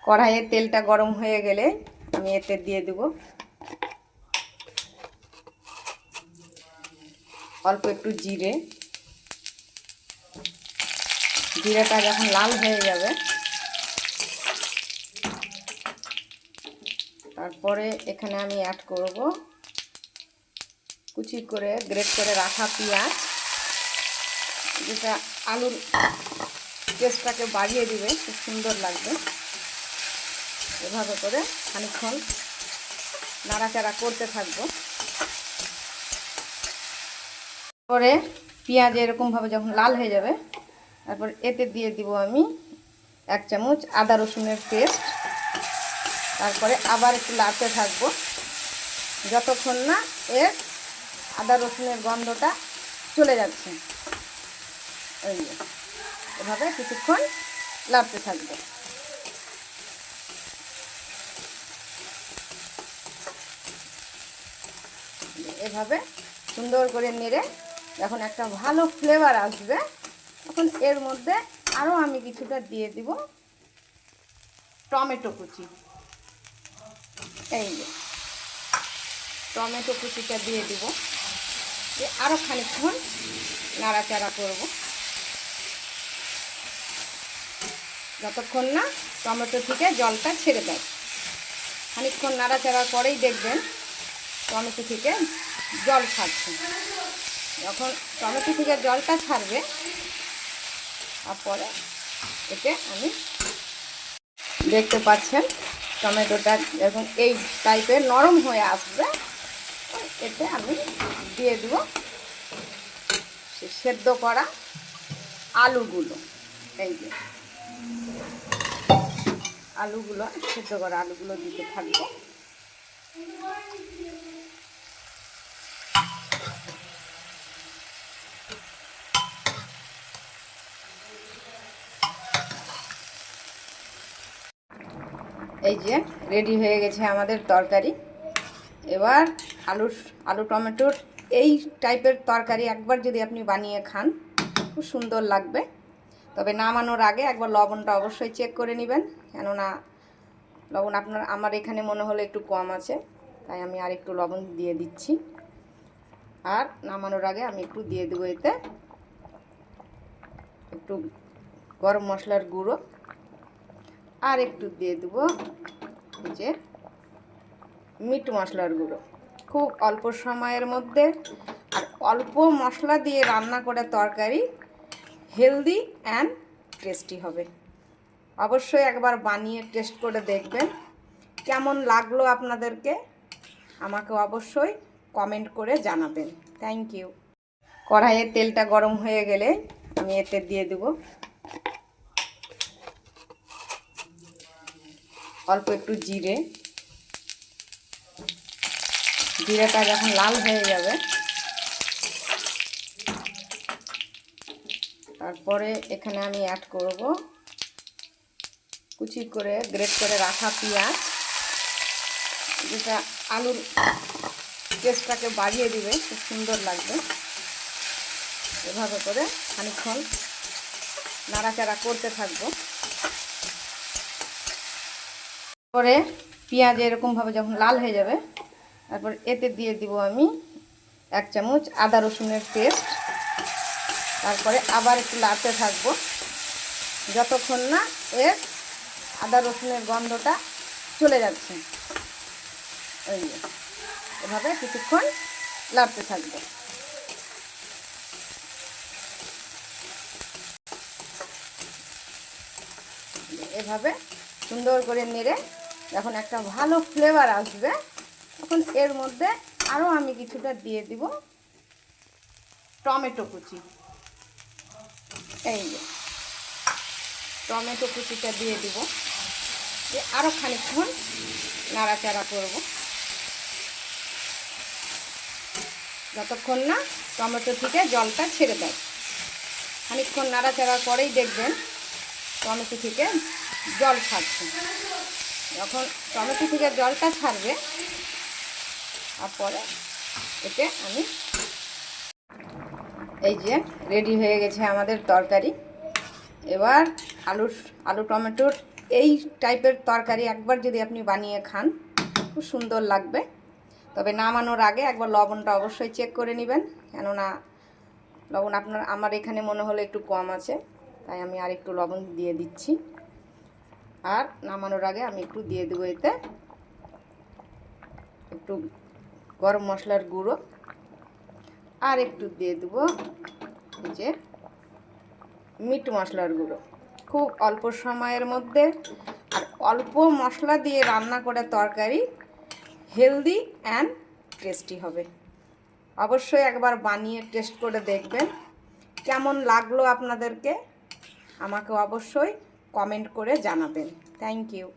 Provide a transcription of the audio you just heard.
কড়াইয়ে তেলটা গরম হয়ে গেলে আমি এতে দিয়ে দেব অল্প একটু জিরে। জিরেটা যখন লাল হয়ে যাবে তারপরে এখানে আমি অ্যাড করব কুচি করে গ্রেট করে রাখা পেঁয়াজ, যেটা আলুর টেস্টটাকে বাড়িয়ে দিবে, খুব সুন্দর লাগবে। এভাবে করে খানিকক্ষণ নাড়াচাড়া করতে থাকবো। পরে পেঁয়াজ এরকমভাবে যখন লাল হয়ে যাবে তারপর এতে দিয়ে দিব আমি 1 চামচ আদা রসুনের পেস্ট। তারপরে আবার একটু নাড়তে থাকবো যতক্ষণ না এর আদা রসুনের গন্ধটা চলে যাচ্ছে। ওই এভাবে কিছুক্ষণ নাড়তে থাকবো। এভাবে সুন্দর করে নেড়ে যখন একটা ভালো ফ্লেভার আসবে তখন এর মধ্যে আরও আমি কিছুটা দিয়ে দিব টমেটো কুচি। এই যে টমেটো কুচিটা দিয়ে দিব, আরও খানিকক্ষণ নাড়াচাড়া করব যতক্ষণ না টমেটো থেকে জলটা ছেড়ে দেয়। খানিকক্ষণ নাড়াচাড়া করেই দেখবেন টমেটো থেকে জল ছাড়ছে। যখন টমেটো থেকে জলটা ছাড়বে তারপরে এতে আমি দেখতে পাচ্ছেন টমেটোটা যখন এই টাইপের নরম হয়ে আসবে এতে আমি দিয়ে দেব সেদ্ধ করা আলুগুলো। এই যে আলুগুলো, সেদ্ধ করা আলুগুলো দিতে থাকবো। এই যে রেডি হয়ে গেছে আমাদের তরকারি। এবার আলু টমেটোর এই টাইপের তরকারি একবার যদি আপনি বানিয়ে খান খুব সুন্দর লাগবে। তবে নামানোর আগে একবার লবণটা অবশ্যই চেক করে নেবেন, কেননা লবণ আমার এখানে মনে হলো একটু কম আছে, তাই আমি আর একটু লবণ দিয়ে দিচ্ছি। আর নামানোর আগে আমি একটু দিয়ে দেবো এতে একটু গরম মশলার গুঁড়ো, আর একটু দিয়ে দেবো যে মিট মশলার গুঁড়ো। খুব অল্প সময়ের মধ্যে আর অল্প মশলা দিয়ে রান্না করে তরকারি হেলদি অ্যান্ড টেস্টি হবে। অবশ্যই একবার বানিয়ে টেস্ট করে দেখবেন কেমন লাগলো আপনাদেরকে, আমাকে অবশ্যই কমেন্ট করে জানাবেন। Thank you. কড়াইয়ে তেলটা গরম হয়ে গেলে আমি এতে দিয়ে দেব অল্প একটু জিরে। জিরেটা যখন লাল হয়ে যাবে তারপরে এখানে আমি অ্যাড করব কুচি করে গ্রেট করে রাখা পেঁয়াজ, যেটা আলুর টেস্টটাকে বাড়িয়ে দিবে, খুব সুন্দর লাগবে। এভাবে করে খানিকক্ষণ নাড়াচাড়া করতে থাকবো। পরে পেঁয়াজ এরকমভাবে যখন লাল হয়ে যাবে তারপর এতে দিয়ে দিব আমি 1 চামচ আদা রসুনের পেস্ট। তারপরে আবার একটু নাড়তে থাকবো যতক্ষণ না এর আদা রসুনের গন্ধটা চলে যাচ্ছে। ওই এভাবে কিছুক্ষণ নাড়তে থাকবো। এভাবে সুন্দর করে নেড়ে যখন একটা ভালো ফ্লেভার আসবে তখন এর মধ্যে আরও আমি কিছুটা দিয়ে দিব টমেটো কুচি। এই যে টমেটো কুচিটা দিয়ে দিব, আরও খানিকক্ষণ নাড়াচাড়া করব যতক্ষণ না টমেটো থেকে জলটা ছেড়ে দেয়। খানিকক্ষণ নাড়াচাড়া করেই দেখবেন টমেটো থেকে জল ছাড়ছে। যখন টমেটো থেকে জলটা ছাড়বে তারপরে এতে আমি এই যে রেডি হয়ে গেছে আমাদের তরকারি। এবার আলু টমেটোর এই টাইপের তরকারি একবার যদি আপনি বানিয়ে খান খুব সুন্দর লাগবে। তবে নামানোর আগে একবার লবণটা অবশ্যই চেক করে নেবেন, কেননা লবণ আমার এখানে মনে হলো একটু কম আছে, তাই আমি আর একটু লবণ দিয়ে দিচ্ছি। আর নামানোর আগে আমি একটু দিয়ে দেবো এতে একটু গরম মশলার গুঁড়ো, আর একটু দিয়ে দেবো এই যে মিট মশলার গুঁড়ো। খুব অল্প সময়ের মধ্যে আর অল্প মশলা দিয়ে রান্না করে তরকারি হেলদি অ্যান্ড টেস্টি হবে। অবশ্যই একবার বানিয়ে টেস্ট করে দেখবেন কেমন লাগলো আপনাদেরকে, আমাকে অবশ্যই কমেন্ট করে জানাবেন। Thank you.